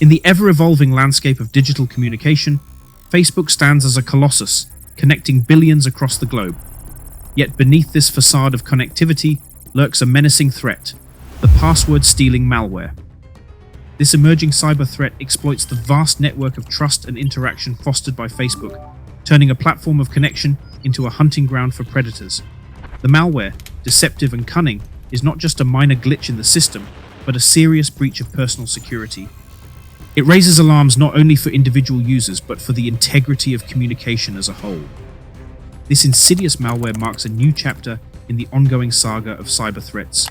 In the ever-evolving landscape of digital communication, Facebook stands as a colossus, connecting billions across the globe. Yet beneath this facade of connectivity lurks a menacing threat: the password-stealing malware. This emerging cyber threat exploits the vast network of trust and interaction fostered by Facebook, turning a platform of connection into a hunting ground for predators. The malware, deceptive and cunning, is not just a minor glitch in the system, but a serious breach of personal security. It raises alarms not only for individual users, but for the integrity of communication as a whole. This insidious malware marks a new chapter in the ongoing saga of cyber threats.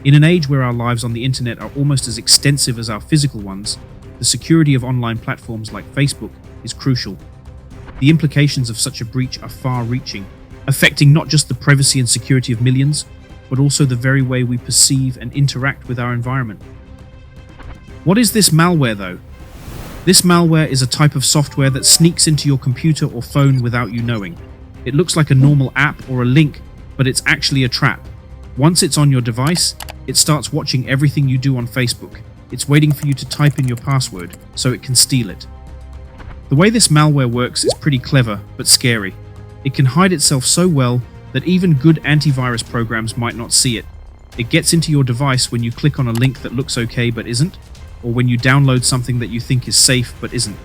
In an age where our lives on the internet are almost as extensive as our physical ones, the security of online platforms like Facebook is crucial. The implications of such a breach are far-reaching, affecting not just the privacy and security of millions, but also the very way we perceive and interact with our environment. What is this malware, though? This malware is a type of software that sneaks into your computer or phone without you knowing. It looks like a normal app or a link, but it's actually a trap. Once it's on your device, it starts watching everything you do on Facebook. It's waiting for you to type in your password so it can steal it. The way this malware works is pretty clever, but scary. It can hide itself so well that even good antivirus programs might not see it. It gets into your device when you click on a link that looks okay but isn't, or when you download something that you think is safe but isn't.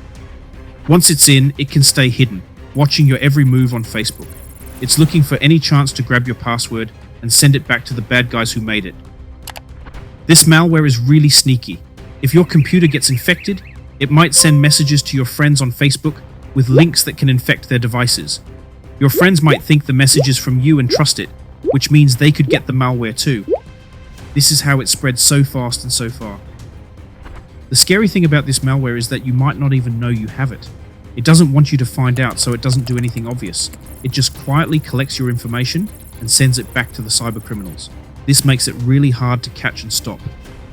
Once it's in, it can stay hidden, watching your every move on Facebook. It's looking for any chance to grab your password and send it back to the bad guys who made it. This malware is really sneaky. If your computer gets infected, it might send messages to your friends on Facebook with links that can infect their devices. Your friends might think the message is from you and trust it, which means they could get the malware too. This is how it spreads so fast and so far. The scary thing about this malware is that you might not even know you have it. It doesn't want you to find out, so it doesn't do anything obvious. It just quietly collects your information and sends it back to the cyber criminals. This makes it really hard to catch and stop.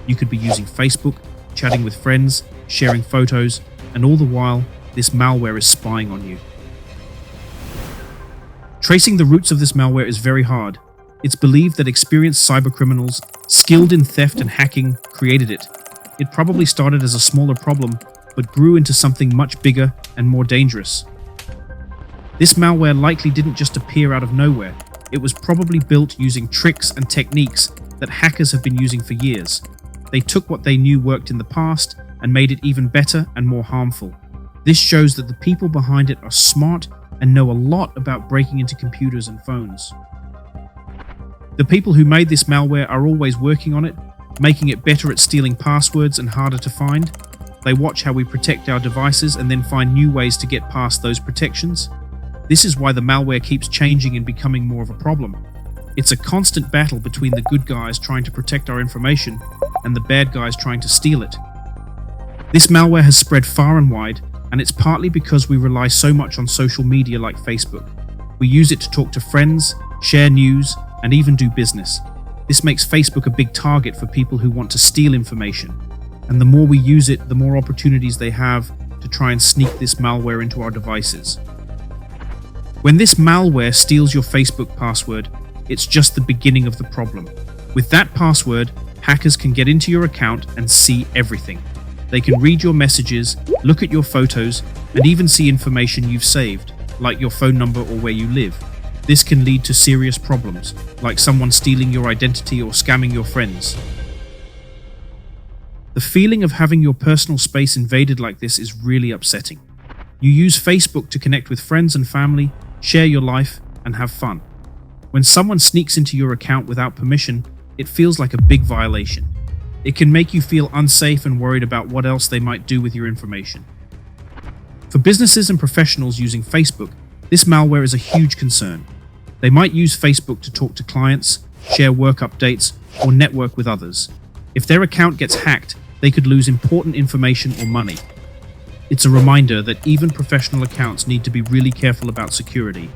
You could be using Facebook, chatting with friends, sharing photos, and all the while, this malware is spying on you. Tracing the roots of this malware is very hard. It's believed that experienced cyber criminals, skilled in theft and hacking, created it. It probably started as a smaller problem, but grew into something much bigger and more dangerous. This malware likely didn't just appear out of nowhere. It was probably built using tricks and techniques that hackers have been using for years. They took what they knew worked in the past and made it even better and more harmful. This shows that the people behind it are smart and know a lot about breaking into computers and phones. The people who made this malware are always working on it, making it better at stealing passwords and harder to find. They watch how we protect our devices and then find new ways to get past those protections. This is why the malware keeps changing and becoming more of a problem. It's a constant battle between the good guys trying to protect our information and the bad guys trying to steal it. This malware has spread far and wide, and it's partly because we rely so much on social media like Facebook. We use it to talk to friends, share news, and even do business. This makes Facebook a big target for people who want to steal information. And the more we use it, the more opportunities they have to try and sneak this malware into our devices. When this malware steals your Facebook password, it's just the beginning of the problem. With that password, hackers can get into your account and see everything. They can read your messages, look at your photos, and even see information you've saved, like your phone number or where you live. This can lead to serious problems, like someone stealing your identity or scamming your friends. The feeling of having your personal space invaded like this is really upsetting. You use Facebook to connect with friends and family, share your life, and have fun. When someone sneaks into your account without permission, it feels like a big violation. It can make you feel unsafe and worried about what else they might do with your information. For businesses and professionals using Facebook, this malware is a huge concern. They might use Facebook to talk to clients, share work updates, or network with others. If their account gets hacked, they could lose important information or money. It's a reminder that even professional accounts need to be really careful about security.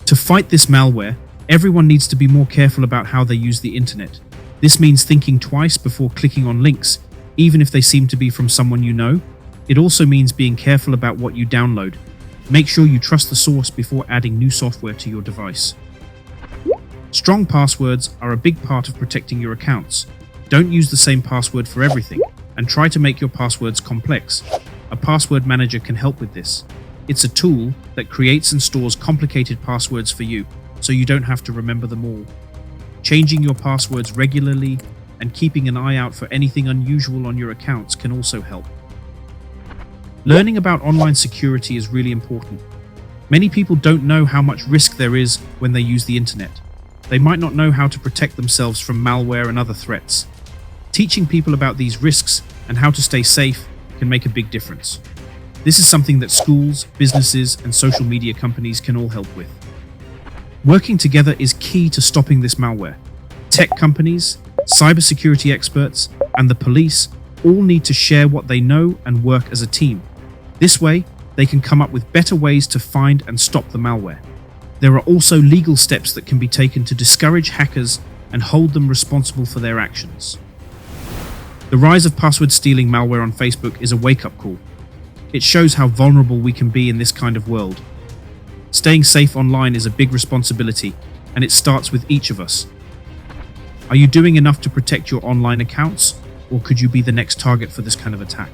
To fight this malware, everyone needs to be more careful about how they use the internet. This means thinking twice before clicking on links, even if they seem to be from someone you know. It also means being careful about what you download. Make sure you trust the source before adding new software to your device. Strong passwords are a big part of protecting your accounts. Don't use the same password for everything, and try to make your passwords complex. A password manager can help with this. It's a tool that creates and stores complicated passwords for you, so you don't have to remember them all. Changing your passwords regularly and keeping an eye out for anything unusual on your accounts can also help. Learning about online security is really important. Many people don't know how much risk there is when they use the internet. They might not know how to protect themselves from malware and other threats. Teaching people about these risks and how to stay safe can make a big difference. This is something that schools, businesses, and social media companies can all help with. Working together is key to stopping this malware. Tech companies, cybersecurity experts, and the police all need to share what they know and work as a team. This way, they can come up with better ways to find and stop the malware. There are also legal steps that can be taken to discourage hackers and hold them responsible for their actions. The rise of password-stealing malware on Facebook is a wake-up call. It shows how vulnerable we can be in this kind of world. Staying safe online is a big responsibility, and it starts with each of us. Are you doing enough to protect your online accounts, or could you be the next target for this kind of attack?